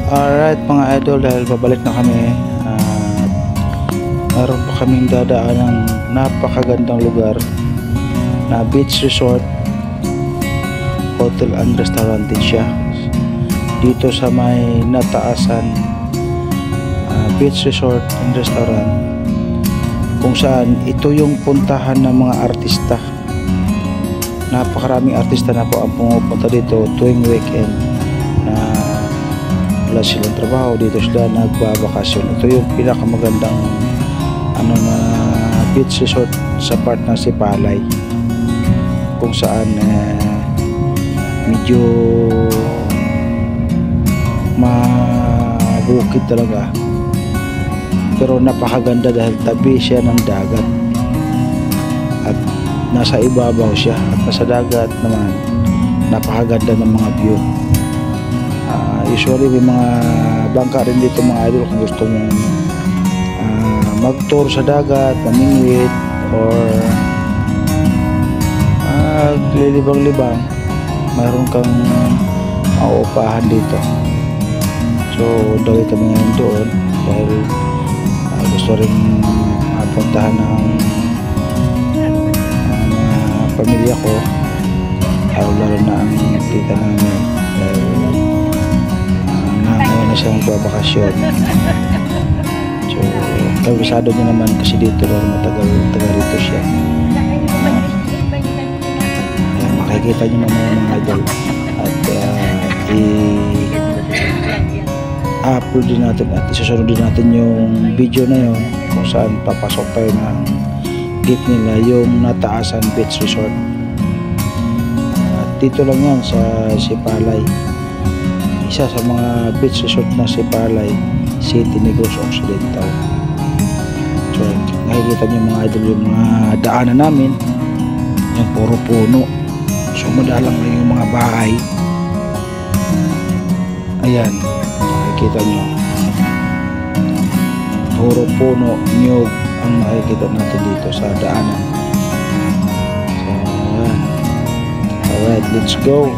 Alright mga idol, dahil babalik na kami, meron pa kaming dadaan ng napakagandang lugar na beach resort, hotel and restaurant din siya dito sa may Nataasan beach resort and restaurant, kung saan ito yung puntahan ng mga artista. Napakaraming artista na po ang pumupunta dito tuwing weekend na wala silang trabaho, dito sila nagbabakasyon. Ito yung pinakamagandang na beach resort sa part ng Sipalay, kung saan medyo mabukid talaga, pero napakaganda dahil tabi siya ng dagat at nasa ibabaw siya, at nasa dagat naman napakaganda ng mga view. Usually may mga bangka rin dito mga idol kung gusto mong mag-tour sa dagat, mamingwit or maglilibang-libang, mayroon kang mauupahan dito. So dali kami ngayon doon dahil gusto rin mapuntahan ng pamilya ko, lalo na ang tita namin dahil ngayon na siya magbabakasyon. So kabisado niya naman kasi dito dahil matagal rito siya. Makikita niyo mamaya mga idol, at i-upload din natin at isusunod din natin yung video na yun kung saan papasok tayo ng gate nila, yung Nataasan Beach Resort. At dito lang yan sa Sipalay, isa sa mga beach resort na Sipalay City, Negros Occidental. So nakikita niyo mga idol yung mga daanan namin, yung puro puno. So madalang lang yung mga bahay. Ayan, nakikita nyo, puro puno, niyog ang nakikita natin dito sa daanan. So ayan. Alright, let's go.